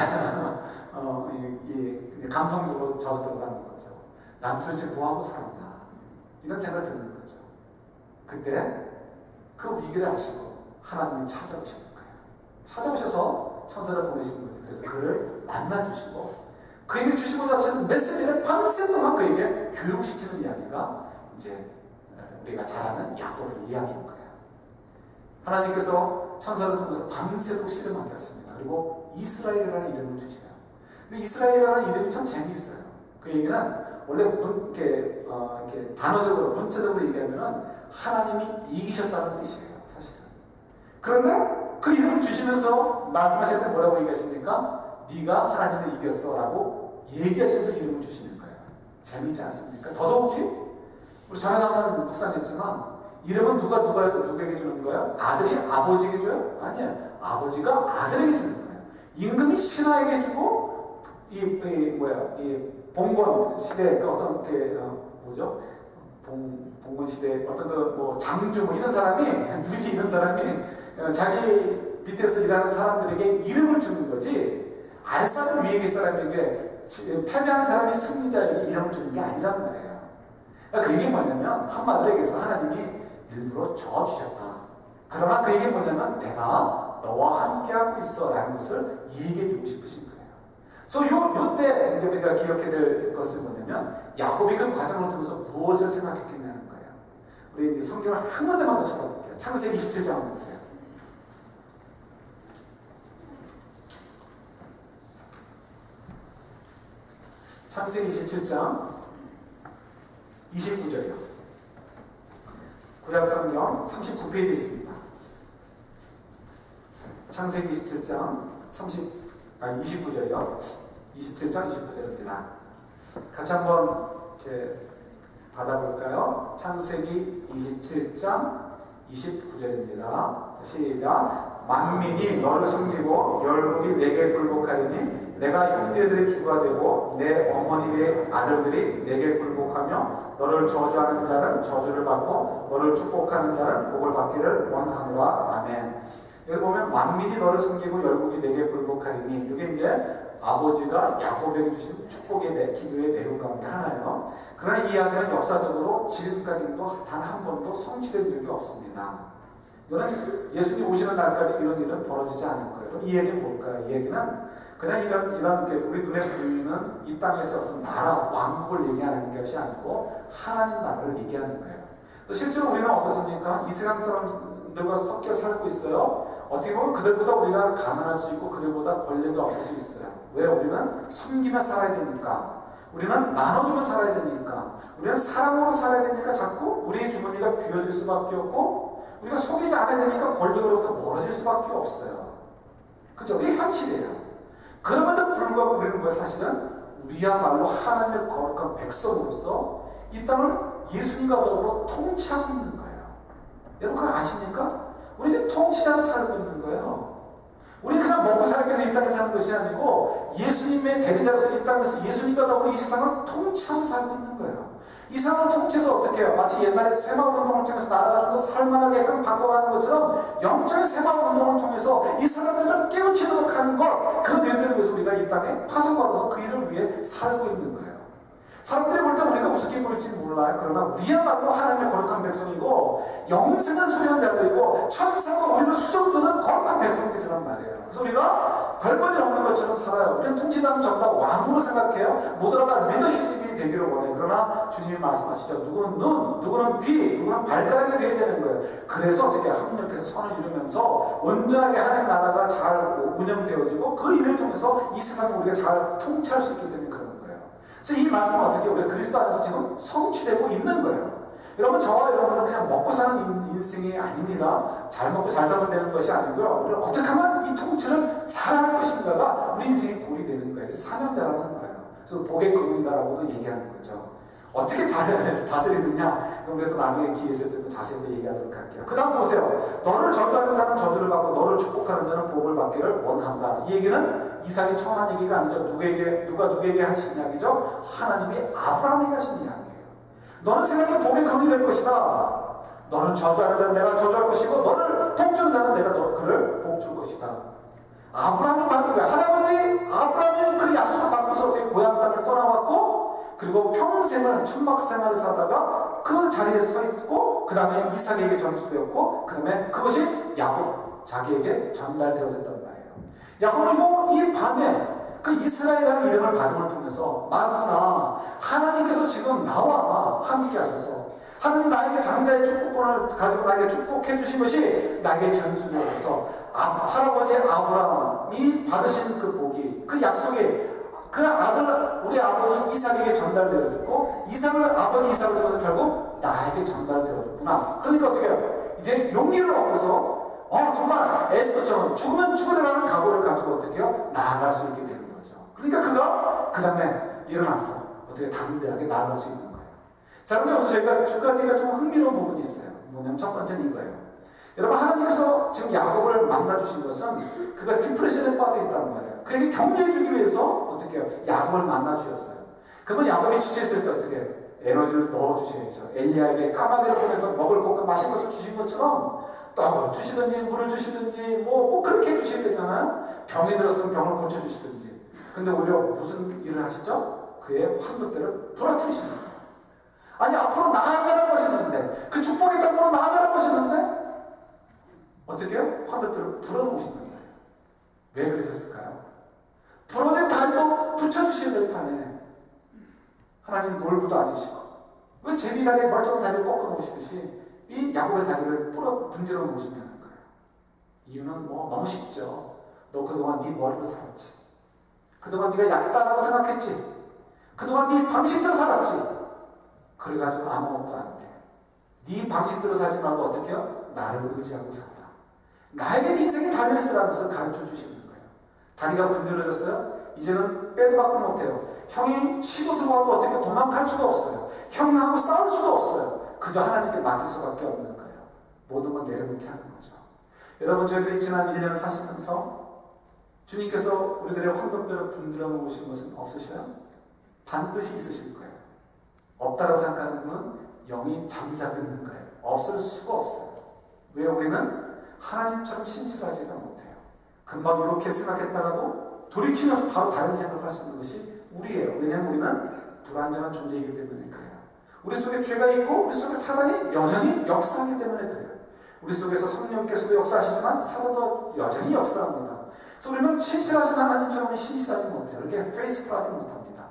감성적으로 젖어 들어가는 거죠. 난 도대체 뭐하고 살았나? 이런 생각이 드는 거죠. 그때 그 위기를 아시고 하나님이 찾아오시는 거예요. 찾아오셔서 천사를 보내시는 거죠. 그래서 그를 만나주시고 그에게 주시고자 하시는 메시지를 밤새 동안 그에게 교육시키는 이야기가 이제 우리가 잘 아는 야곱의 이야기인 거예요. 하나님께서 천사를 통해서 밤새도록 실험하게 하십니다. 그리고 이스라엘이라는 이름을 주시네요. 근데 이스라엘이라는 이름이 참 재미있어요. 그 얘기는 원래 이렇게 단어적으로 문자적으로 얘기하면은 하나님이 이기셨다는 뜻이에요, 사실은. 그런데 그 이름을 주시면서 말씀하실 때 뭐라고 얘기하십니까? 네가 하나님을 이겼어라고 얘기하시면서 이름을 주시는 거예요. 재미있지 않습니까? 더더욱이 우리 전에 나온 묵상했지만 이름은 누구에게 주는 거예요? 아들이 아버지에게 줘요? 아니에요. 아버지가 아들에게 주는 거예요. 임금이 신하에게 주고 이 봉건 시대 그 어떤 봉건 시대 어떤 뭐 장주 뭐 이런 사람이 무지 이런 사람이 자기 밑에서 일하는 사람들에게 이름을 주는 거지. 아랫사람 위에 계신 사람에게 패배한 사람이 승리자에게 이름을 주는 게 아니란 말이에요. 그러니까 그 얘기 뭐냐면 한마디로 얘기해서 하나님이 일부러 저어주셨다. 그러나 그 얘기 뭐냐면 내가 너와 함께하고 있어 라는 것을 얘기해주고 싶으신 거예요. 그래서 요때 이제 우리가 기억해야 될 것은 뭐냐면 야곱이 그 과정을 통해서 무엇을 생각했겠냐는 거예요. 우리 이제 성경을 한 군데만 더 찾아볼게요. 창세기 27장 보세요. 창세기 27장 29절이요. 구약성경 39페이지에 있습니다. 창세기 27장 29절이요. 27장 29절입니다. 같이 한번 이렇게 받아볼까요? 창세기 27장 29절입니다. 시작. 만민이 너를 섬기고 열국이 내게 굴복하리니 내가 형제들의 주가 되고 내 어머니의 아들들이 내게 굴복하며 너를 저주하는 자는 저주를 받고 너를 축복하는 자는 복을 받기를 원하노라. 아멘. 여기 보면 만민이 너를 섬기고 열국이 내게 굴복하리니 이게 이제 아버지가 야곱에게 주신 축복의 기도의 내용 가운데 하나예요. 그러나 이 이야기는 역사적으로 지금까지도 단 한 번도 성취된 적이 없습니다. 이거는 예수님이 오시는 날까지 이런 일은 벌어지지 않을 거예요. 그럼 이 얘기는 뭘까요? 이 얘기는 그냥 이런 우리 눈에 보이는 이 땅에서 어떤 나라, 왕국을 얘기하는 것이 아니고 하나님 나라를 얘기하는 거예요. 실제로 우리는 어떻습니까? 이 세상 사람들과 섞여 살고 있어요. 어떻게 보면 그들보다 우리가 가난할 수 있고 그들보다 권력이 없을 수 있어요. 왜? 우리는 섬기며 살아야 되니까. 우리는 나눠주며 살아야 되니까. 우리는 사랑으로 살아야 되니까 자꾸 우리의 주머니가 비워질 수밖에 없고 우리가 속이지 않아야 되니까 권력으로부터 멀어질 수밖에 없어요. 그죠? 이게 현실이에요. 그럼에도 불구하고 우리는 사실은 우리야말로 하나님의 거룩한 백성으로서 이 땅을 예수님과 더불어 통치하고 있는 거예요. 여러분 그거 아십니까? 우리 이제 통치자로 살고 있는 거예요. 우리 그냥 먹고 살기 위해서 이 땅에 사는 것이 아니고 예수님의 대리자로서 이 땅에서 예수님과 더불어 이 세상을 통치하고 살고 있는 거예요. 이 세상을 통치해서 어떻게 해요? 마치 옛날에 새마을 운동을 통해서 나라가 좀 더 살만하게끔 바꿔가는 것처럼 영적인 새마을 운동을 통해서 이 사람들을 깨우치도록 하는 것, 그 내용들을 위해서 우리가 이 땅에 파송받아서 그 일을 위해 살고 있는 거예요. 사람들이 볼 때 우리가 우습게 보일지 몰라요. 그러나 우리야말로 하나님의 거룩한 백성이고 영생을 소유한 자들이고 천사가 우리를 수정드는 거룩한 백성들이란 말이에요. 그래서 우리가 별볼일 없는 것처럼 살아요. 우리는 통치자는 전부 다 왕으로 생각해요. 모두가 다 리더십이 되기를 원해요. 그러나 주님이 말씀하시죠. 누구는 눈, 누구는 귀, 누구는 발가락이 되어야 되는 거예요. 그래서 어떻게 합력해서 선을 이루면서 온전하게 하나님 나라가 잘 운영되어지고 그 일을 통해서 이 세상을 우리가 잘 통치할 수 있기 때문에 그런 거예요. 그래서 이 말씀은 어떻게 우리가 그리스도 안에서 지금 성취되고 있는 거예요. 여러분 저와 여러분은 그냥 먹고 사는 인생이 아닙니다. 잘 먹고 잘 살면 되는 것이 아니고요. 우리는 어떻게 하면 이 통치를 잘할 것인가가 우리 인생의 골이 되는 거예요. 사명자라는 거예요. 그래서 복의 근원이다라고도 얘기하는 거죠. 어떻게 잘 다스리느냐? 그럼 우리가 또 나중에 기회 있을 때 또 자세히 얘기하도록 할게요. 그 다음 보세요. 너를 저주하는 자는 저주를 받고 너를 축복하는 자는 복을 받기를 원한다. 이 얘기는 이삭이 처음 한 얘기가 아니죠. 누가 누구에게 하신 이야기죠? 하나님이 아브라함에게 하신 이야기예요. 너는 세상에 복의 근원이 될 것이다. 너는 저주하는 자는 내가 저주할 것이고 너를 복주는 자는 내가 그를 복줄 것이다. 아브라함이 받은 거야. 할아버지 아브라함이 그 약속을 받고서 어떻게 고향 땅을 떠나왔고 그리고 평생을 천막 생활을 사다가 그 자리에 서 있고 그 다음에 이삭에게 전수되었고 그 다음에 그것이 야곱 자기에게 전달되어졌단 말이에요. 야곱이고 이 밤에 그 이스라엘이라는 이름을 받음을 통해서 맞구나, 하나님께서 지금 나와 함께 하셔서 하나님 나에게 장자의 축복권을 가지고 나에게 축복해 주신 것이 나에게 전수되어서 할아버지 아브라함이 받으신 그 복이, 그 약속이 그 아들 우리 아버지 이삭에게 전달되어졌고 이삭을 아버지 이삭을 통해서 결국 나에게 전달되어졌구나. 그러니까 어떻게 해요? 이제 용기를 얻어서 정말 에스더처럼 죽으면 죽으리라는 각오를 가지고 어떻게 해요? 나아갈 수 있게 되는 거죠. 그러니까 그가 그 다음에 일어나서 어떻게 담대하게 나아갈 수 있는 거예요. 자, 그런데 여기서 저희가 두 가지가 좀 흥미로운 부분이 있어요. 뭐냐면 첫 번째는 이거예요. 여러분, 하나님께서 지금 야곱을 만나주신 것은 그가 디프레션에 빠져 있다는 말이에요. 그에게 격려해주기 위해서 어떻게 해요? 야곱을 만나주셨어요. 그러면 야곱이 지쳐있을 때 어떻게 해요? 에너지를 넣어주셔야죠. 엘리야에게 까마귀를 보내서 먹을 것과 마실 것을 주신 것처럼 떡을 주시든지 물을 주시든지 뭐 그렇게 해주셔야 되잖아요. 병이 들었으면 병을 고쳐주시든지. 근데 오히려 무슨 일을 하시죠? 그의 환도대를 부러뜨리시는 거예요. 아니, 앞으로 나아가라고 하셨는데, 그 축복의 땅으로 나아가라고 하셨는데 어떻게 해요? 환도대를 불어놓으신단 말이에요. 왜 그러셨을까요? 부러진 다리도 붙여주셔야 될 판에 하나님 놀부도 아니시고 왜 제비다리에 멀쩡한 다리를 꺾어 놓으시듯이 이 야곱의 다리를 분질러 놓으신다는 거예요. 이유는 뭐 너무 쉽죠. 너 그동안 네 머리로 살았지. 그동안 네가 약다라고 생각했지. 그동안 네 방식대로 살았지. 그래가지고 아무것도 안 돼. 네 방식대로 살지 말고 어떻게 해요? 나를 의지하고 살아. 나에게 인생이 달려있으라면서 가르쳐 주시는 거예요. 다리가 분질러졌어요? 이제는 빼도 박도 못해요. 형이 치고 들어와도 어떻게 도망갈 수도 없어요. 형하고 싸울 수도 없어요. 그저 하나님께 맡길 수밖에 없는 거예요. 모든 건 내려놓게 하는 거죠. 여러분, 저희들이 지난 1년을 사시면서 주님께서 우리들의 환도뼈를 분들어 놓으신 것은 없으셔요? 반드시 있으실 거예요. 없다라고 생각하는 분은 영이 잠자고 있는 거예요. 없을 수가 없어요. 왜? 우리는 하나님처럼 신실하지가 못해요. 금방 이렇게 생각했다가도 돌이키면서 바로 다른 생각을 할 수 있는 것이 우리예요. 왜냐하면 우리는 불완전한 존재이기 때문에 그래요. 우리 속에 죄가 있고 우리 속에 사단이 여전히 역사하기 때문에 그래요. 우리 속에서 성령께서도 역사하시지만 사단도 여전히 역사합니다. 그래서 우리는 신실하신 하나님처럼 신실하지 못해요. 이렇게 페이스풀하지 못합니다.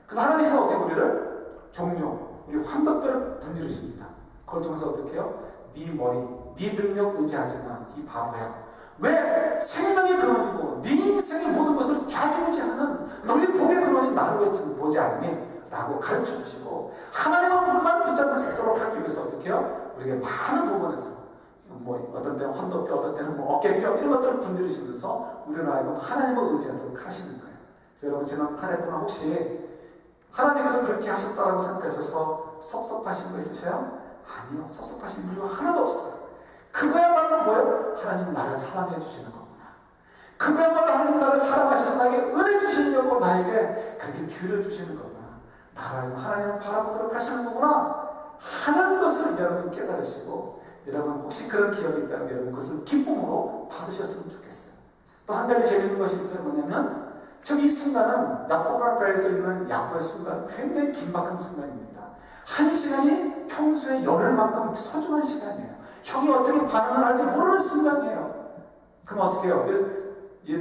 그래서 하나님께서 어떻게 우리를 종종 우리 환도뼈를 분지르십니다. 그걸 통해서 어떻게 해요? 네 머리, 네 능력 의지하지 마, 이 바보야. 왜? 생명의 근원이고 네 인생의 모든 것을 좌지우지하는 너희 복의 근원인 나를 왜 보지 않니? 라고 가르쳐 주시고 하나님의 분만 붙잡을 수 있도록 하기 위해서 어떻게 해요? 우리에게 많은 부분에서 뭐 어떤 때는 환도뼈, 어떤 때는 뭐 어깨뼈 이런 것들을 분들이시면서 우리를 알고 하나님을 의지하도록 하시는 거예요. 그래서 여러분, 지난 한 해 동안 혹시 하나님께서 그렇게 하셨다고 생각하셔서 섭섭하신 거 있으세요? 아니요. 섭섭하신 이유 하나도 없어요. 그거야말로 뭐예요? 하나님은 나를 사랑해 주시는 거구나. 그거야말로 하나님은 나를 사랑하셔서 나에게 은혜 주시려고 나에게 그렇게 기회를 주시는 거구나. 나를 하나님을 바라보도록 하시는 거구나 하는 것을 여러분 깨달으시고, 여러분 혹시 그런 기억이 있다면 여러분 그것을 기쁨으로 받으셨으면 좋겠어요. 또 한 가지 재밌는 것이 있어요. 뭐냐면 지금 이 순간은 야코바가에서 있는 야코의 순간은 굉장히 긴박한 순간입니다. 한 시간이 평소에 열흘만큼 소중한 시간이에요. 형이 어떻게 반응을 할지 모르는 순간이에요. 그럼 어떻게 해요?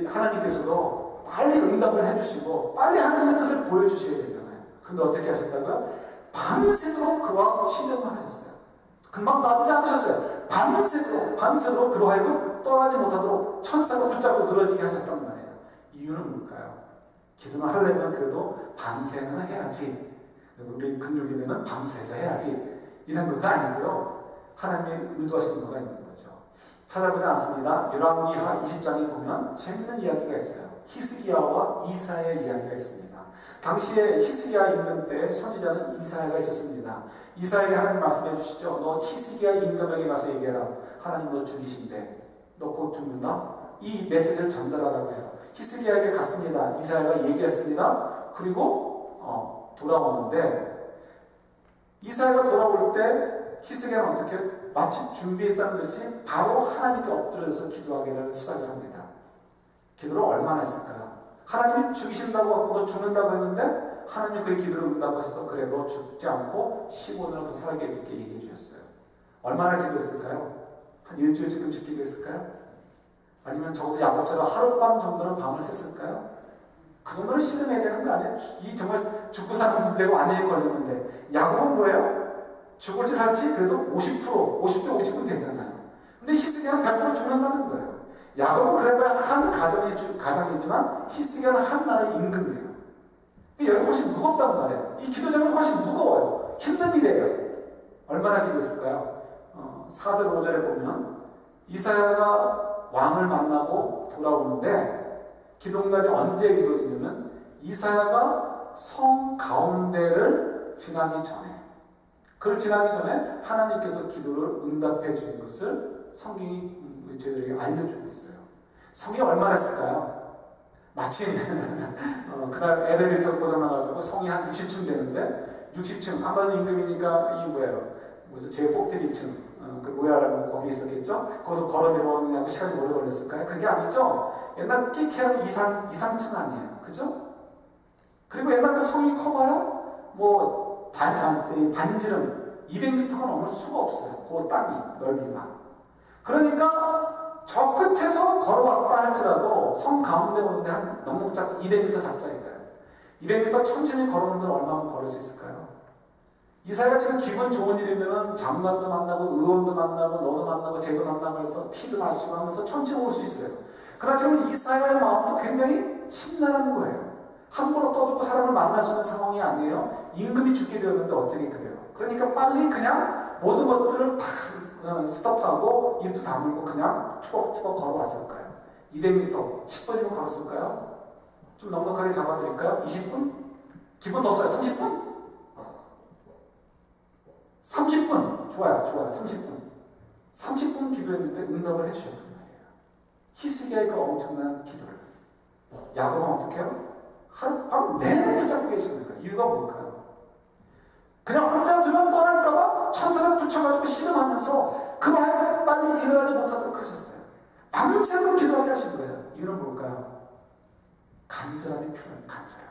하나님께서도 빨리 응답을 해주시고 빨리 하나님의 뜻을 보여주셔야 되잖아요. 근데 어떻게 하셨다고요? 밤새도록 그와 시련을 하셨어요. 금방 놔두지 않으셨어요. 밤새도록 그로 하여금 떠나지 못하도록 천사가 붙잡고 늘어지게 하셨단 말이에요. 이유는 뭘까요? 기도를 하려면 그래도 밤새는 해야지. 우리 근육이되면 밤새서 해야지. 이런 것도 아니고요. 하나님의 의도하시는 거가 있는 거죠. 찾아보지 않습니다. 열왕기하 20장에 보면 재밌는 이야기가 있어요. 히스기야와 이사야의 이야기가 있습니다. 당시에 히스기야 임금 때 선지자는 이사야가 있었습니다. 이사야에게 하나님 말씀해 주시죠. 너 히스기야 임금에게 가서 얘기해라. 하나님 너 죽이신대. 너 곧 죽는다. 이 메시지를 전달하라고 해요. 히스기야에게 갔습니다. 이사야가 얘기했습니다. 그리고 돌아오는데 이사야가 돌아올 때 히스기야는 어떻게 마치 준비했다는 듯이 바로 하나님께 엎드려서 기도하기를 시작을 합니다. 기도를 얼마나 했을까요? 하나님이 죽이신다고 하고 너 죽는다고 했는데 하나님 그의 기도를 응답하셔서 그래 너 죽지 않고 15년을 더 살게 해줄게 얘기해 주셨어요. 얼마나 기도했을까요? 한 일주일쯤씩 기도했을까요? 아니면 적어도 야곱처럼 하룻밤 정도는 밤을 샜을까요? 그 정도는 실현해야 되는 거 아니에요? 이 정말 죽고 사는 문제가 완전히 걸리는데 야곱은 뭐예요? 죽을지 살지 그래도 50%, 50대 50은 되잖아요. 근데 히스기야는 100% 죽는다는 거예요. 야곱은 그래봐야 한 가정이지만 히스기야는 한 나라의 임금이에요. 여기 훨씬 무겁단 말이에요. 이 기도 제목이 훨씬 무거워요. 힘든 일이에요. 얼마나 기도했을까요? 4절 5절에 보면 이사야가 왕을 만나고 돌아오는데 기도응답이 언제 이루어지냐면 이사야가 성 가운데를 지나기 전에, 그걸 지나기 전에 하나님께서 기도를 응답해 주는 것을 성경이 저희들에게 알려주고 있어요. 성이 얼마나 했을까요? 마침 그날 엘리베이터 고장나가지고 성이 한 60층 되는데 60층 아마도 임금이니까 이 뭐예요? 제일 꼭대기 층 그 뭐야라고 거기 있었겠죠? 거기서 걸어 내려오느냐고 시간이 오래 걸렸을까요? 그게 아니죠. 옛날 끼케하면 2, 3층 아니에요. 그죠? 그리고 옛날 그 성이 커봐야 뭐 반지름 200m가 넘을 수가 없어요. 그 땅이 넓이가. 그러니까 저 끝에서 걸어왔다 할지라도 성 가운데 오는데 한 넉넉 잡고 200m 잡자니까요. 200m 천천히 걸어오는데 얼마나 걸을 수 있을까요? 이사야가 지금 기분 좋은 일이면은 장관도 만나고 의원도 만나고 너도 만나고 쟤도 만나고 해서 티도 마시고 하면서 천천히 올 수 있어요. 그러나 지금 이사야의 마음도 굉장히 심란한 거예요. 함부로 떠들고 사람을 만날 수 있는 상황이 아니에요. 임금이 죽게 되었는데 어떻게 그래요? 그러니까 빨리 그냥 모든 것들을 다 스톱하고 입도 다물고 그냥 투벅투벅 걸어왔을 거예요. 200m 10분이면 걸었을까요? 좀 넉넉하게 잡아드릴까요? 20분? 기분 더 써요. 30분? 30분! 좋아요. 30분 기도했는데 응답을 해주셨단 말이에요. 히스기야의 그 엄청난 기도를. 야곱은 어떻게 해요? 하룻밤 내내 붙잡고 계시는 거예요. 이유가 뭘까요? 그냥 혼자 두면 떠날까봐 천사를 붙여가지고 씨름하면서 그 말에 빨리 일어나지 못하도록 하셨어요. 밤새도록 기도하게 하신 거예요. 이유는 뭘까요? 간절함이 필요한 간절함.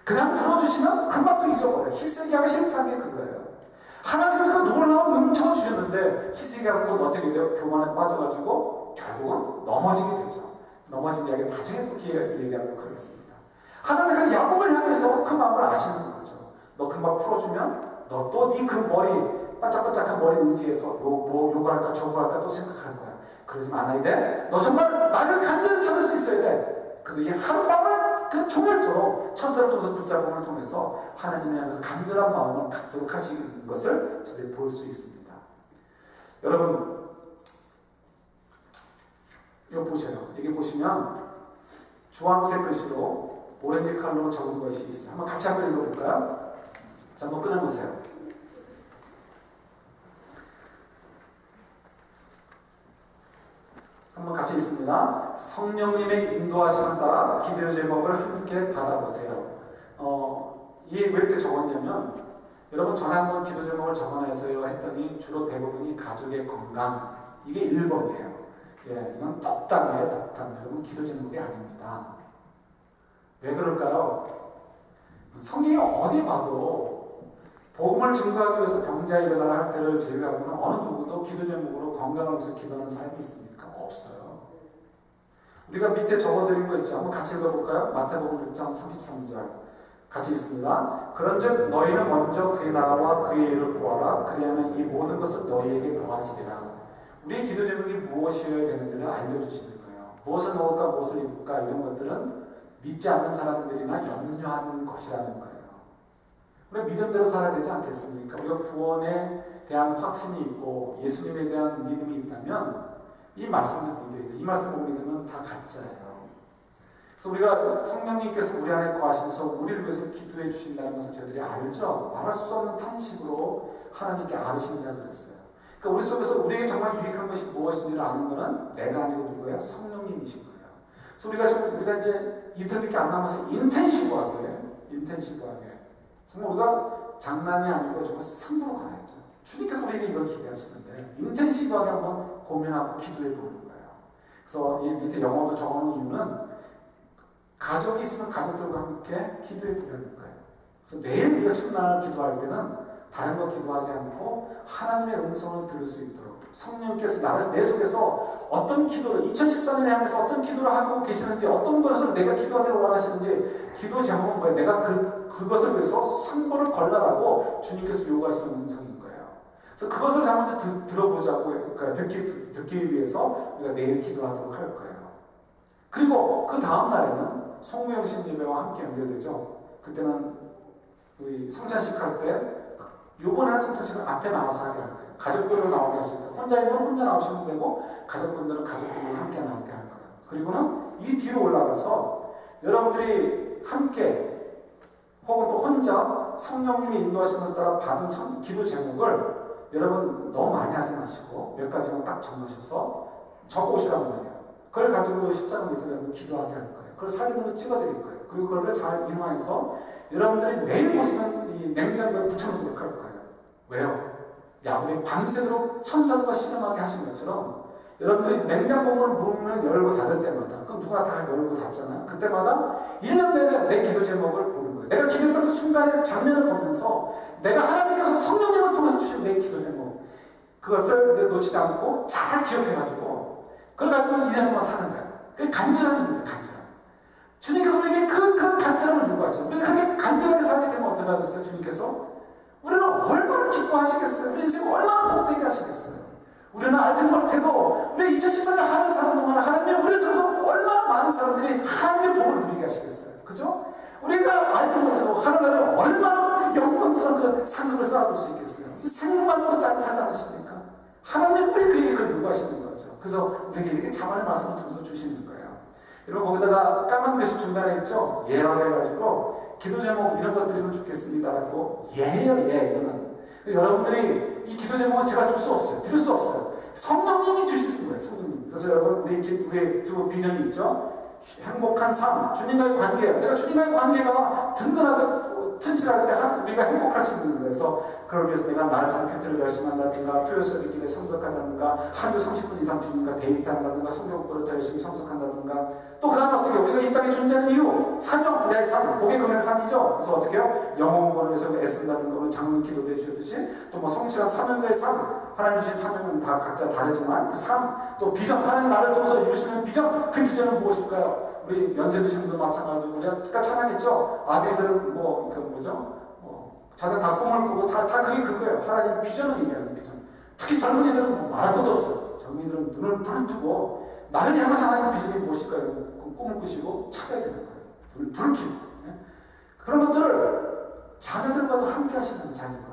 그냥 들어주시면 금방 또 잊어버려요. 히스기야가 실패한 게 그거예요. 하나님께서 놀라운 음성을 주셨는데 히스기야가 곧 어떻게 돼요? 교만에 빠져가지고 결국은 넘어지게 되죠. 넘어진 이야기 나중에 또 기회가 있으면 얘기하도록 하겠습니다. 하나님께서 야곱을 향해서 그 마음을 아시는 거죠. 너 금방 풀어주면 너 또 네 그 머리 반짝반짝한 머리 의지해서 요거 할까 저거 할까 또 생각할 거야. 그러지 말아야 돼. 너 정말 나를 간절히 찾을 수 있어야 돼. 그래서 이 하룻밤을 그 종일토록 천사를 통해서 붙잡음을 통해서 하나님을 향해서 간절한 마음을 갖도록 하시는 것을 저희들이 볼 수 있습니다. 여러분 이거 보세요. 여기 보시면 주황색 글씨로 오렌지 칼로 적은 것이 있어요. 한번 같이 한번 읽어볼까요? 자, 한번 끊어보세요. 한번 같이 읽습니다. 성령님의 인도하심을 따라 기도의 제목을 함께 받아보세요. 이게 왜 이렇게 적었냐면 여러분 전에 한번 기도 제목을 적어내세요 했더니 주로 대부분이 가족의 건강 이게 1번이에요. 예, 이건 덕담이에요. 덕담. 여러분 기도 제목이 아닙니다. 왜 그럴까요? 성경이 어디 봐도 복음을 증거하기 위해서 병자에 일어나라 할 때를 제외하고는 어느 누구도 기도 제목으로 건강을 위해서 기도하는 사람이 있습니까? 없어요. 우리가 밑에 적어드린 거 있죠. 한번 같이 읽어볼까요? 마태복음 6장 33절 같이 있습니다. 그런즉 너희는 먼저 그의 나라와 그의 일을 구하라. 그리하면 이 모든 것을 너희에게 더하시리라. 우리의 기도 제목이 무엇이어야 되는지를 알려주시는 거예요. 무엇을 먹을까 무엇을 입을까 이런 것들은 믿지 않는 사람들이나 염려하는 것이라는 거예요. 우리가 믿음대로 살아야 되지 않겠습니까? 우리가 구원에 대한 확신이 있고 예수님에 대한 믿음이 있다면 이 말씀을 믿어야죠. 이 말씀을 못 믿으면 다 가짜예요. 그래서 우리가 성령님께서 우리 안에 거하시면서 우리를 위해서 기도해 주신다는 것을 저희들이 알죠. 말할 수 없는 탄식으로 하나님께 아르신다고 그랬어요. 그러니까 우리 속에서 우리에게 정말 유익한 것이 무엇인지를 아는 것은 내가 아니고 누구예요? 성령님이신 거예요. 그래서 우리가 이제 이틀밖에 안 남아서 인텐시브하게 정말 우리가 장난이 아니고 정말 승부로 가야죠. 주님께서 우리에게 이걸 기대하시는데 인텐시브하게 한번 고민하고 기도해 보는 거예요. 그래서 이 밑에 영어도 적어놓은 이유는 가족이 있으면 가족들과 함께 기도해 보려는 거예요. 그래서 매일 우리가 첫날 기도할 때는 다른 거 기도하지 않고 하나님의 음성을 들을 수 있도록 성령께서 내 속에서 어떤 기도를 2014년에 향해서 어떤 기도를 하고 계시는지 어떤 것을 내가 기도하기를 원하시는지 기도 제목은 뭐예요? 내가 그것을 위해서 승부를 걸라라고 주님께서 요구하시는 음성인 거예요. 그래서 그것을 한번 들어보자고 그러니까 듣기 위해서 우리가 내일 기도하도록 할 거예요. 그리고 그 다음 날에는 송무영신 예배와 함께 연결되죠. 그때는 우리 성찬식 할 때 요번에는 성찬식은 앞에 나와서 하게 할 거예요. 가족들로 나오게 하실 거예요. 혼자인 분은 혼자 나오시면 되고 가족분들은 가족들로 함께 나오게 할 거예요. 그리고는 이 뒤로 올라가서 여러분들이 함께 혹은 또 혼자 성령님이 인도하시는 것 따라 받은 기도 제목을 여러분 너무 많이 하지 마시고 몇 가지만 딱 적으셔서 적어오시란 말이에요. 그걸 가지고 십자가 밑에 여러분 기도하게 할 거예요. 그걸 사진으로 찍어드릴 거예요. 그리고 그걸 잘 인화해서 여러분들이 매일 보시면 이 냉장고에 붙여놓도록 할 거예요. 왜요? 우리 밤새도록 천사들과 실험하게 하신 것처럼 여러분들이 냉장고문을 문을 열고 닫을 때마다 그건 누가 다 열고 닫잖아요. 그때마다 1년 내내 내 기도 제목을 보는 거예요. 내가 기도했던 그 순간의 장면을 보면서 내가 하나님께서 성령님을 통해 주신 내 기도 제목 그것을 놓치지 않고 잘 기억해가지고 그걸 가지고 1년 동안 사는 거예요. 그게 간절함입니다. 간절함. 주님께서 우리에게 그 간절함을 요구하죠. 우리가 그렇게 간절하게 살게 되면 어떻게 하겠어요? 주님께서 우리는 얼마나 기뻐하시겠어요? 우리 인생 얼마나 복되게 하시겠어요? 우리는 알지 못해도 우리 2014년 하늘 사는 동안 하나님이 우리를 통해서 얼마나 많은 사람들이 하나님의 복을 누리게 하시겠어요? 그죠? 우리가 알지 못해도 하늘나라에 얼마나 영광스러운 그 상급을 쌓아둘 수 있겠어요? 이 생각만으로 짜릿하지 않으십니까? 하나님이 우리에게 그걸 요구하시는 거죠. 그래서 우리에게 이렇게 자만의 말씀을 통해서 주시는 거예요. 여러분 거기다가 까만 글씨 중간에 있죠? 예라고 해가지고 기도 제목 이런 것 드리면 좋겠습니다라고 예예요. 이거는 여러분들이 이 기도 제목은 제가 줄 수 없어요. 드릴 수 없어요. 성령님이 주시는 거예요. 성령님. 그래서 여러분 우리 두 비전이 있죠. 행복한 삶, 주님과의 관계. 내가 주님과의 관계가 든든하고 튼실할 때 우리가 행복할 수 있는 거예요. 그래서 그걸 위해서 내가 날상 큐트를 열심히 한다든가 토요일 기도에 참석한다든가 하루 30분 이상 주님과 데이트한다든가 성경보를 더 열심히 참석한다든가 또 그 다음에 어떻게 해요? 우리가 이 땅에 존재하는 이유 사명, 내 삶, 복의 금의 삶이죠. 그래서 어떻게 해요? 영혼을 위해서 애쓴다든가 오늘 장로 기도도 해주셨듯이 또 뭐 성실한 사명자의 삶 하나님 주신 사명은 다 각자 다르지만 그 삶, 또 비전 하나님 나를 통해서 이루시는 비전 그 비전은 무엇일까요? 우리 연세 드신 분도 마찬가지고 우리가 아까 찬양했죠. 아비들은 자기가 다 꿈을 꾸고 다 그게 그거예요. 하나님 비전을 얘기하는 비전. 특히 젊은이들은 말할 것도 없어요. 젊은이들은 눈을 불뜨고 나를 향한 하나님의 비전이 무엇일까요? 그 꿈을 꾸시고 찾아야 되는 거예요. 불 켜고. 그런 것들을 자녀들과도 함께 하시는 거예요. 자녀들과도.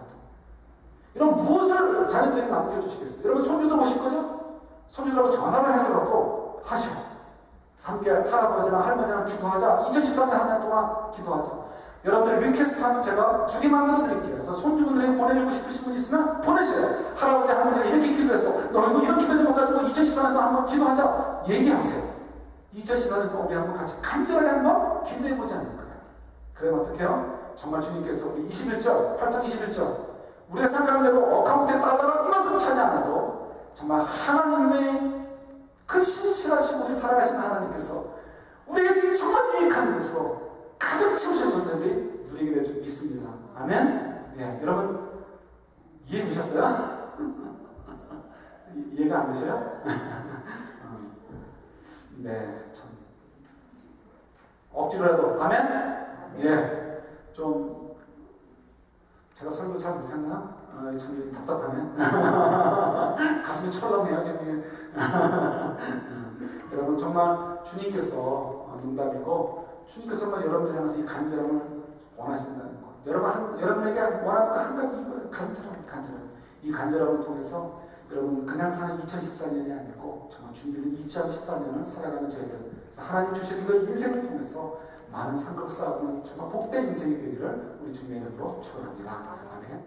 이런 무엇을 자녀들에게 남겨주시겠어요? 여러분 손주들 오실 거죠? 손주들하고 전화를 해서라도 하시고 함께 할아버지랑 할머니랑 기도하자. 2013년 한 해 동안 기도하자. 여러분들 리퀘스트 하면 제가 주게 만들어 드릴게요. 그래서 손주분들에게 보내주고 싶으신 분 있으면 보내세요. 할아버지 할머니가 이렇게 기도했어. 너희도 이런 기도 좀 가지고 2014년도 한번 기도하자. 얘기하세요. 2014년도 우리 한번 같이 간절하게 한번 기도해보지 않을까요? 그러면 어떻게 해요? 정말 주님께서 우리 21절 8장 21절 우리가 생각하는 대로 어카운트에 달러가 이만큼 차지 않아도 정말 하나님의 그 신실하시고 우리 살아가시는 하나님께서 우리에게 정말 유익한 것으로 가득 채우실 것을 누리게 될 줄 믿습니다. 아멘? 네, 여러분 이해되셨어요? 이해가 안 되셔요? 네, 참 억지로라도 아멘? 예, 좀 제가 설교 잘 못했나? 참 답답하네. 가슴이 철렁해요 지금. 여러분 정말 주님께서 응답이고 주님께서 정말 여러분들 향해서 이 간절함을 원하신다는 것. 여러분에게 원하는 거 한 가지 이거예요. 간절함. 이 간절함을 통해서 여러분 그냥 사는 2014년이 아니고 정말 준비된 2014년을 살아가는 저희들. 그래서 하나님 주신 그 인생을 통해서 많은 상급을 쌓아두는 정말 복된 인생이 되기를 우리 주님의 이름으로 축원합니다. 아멘.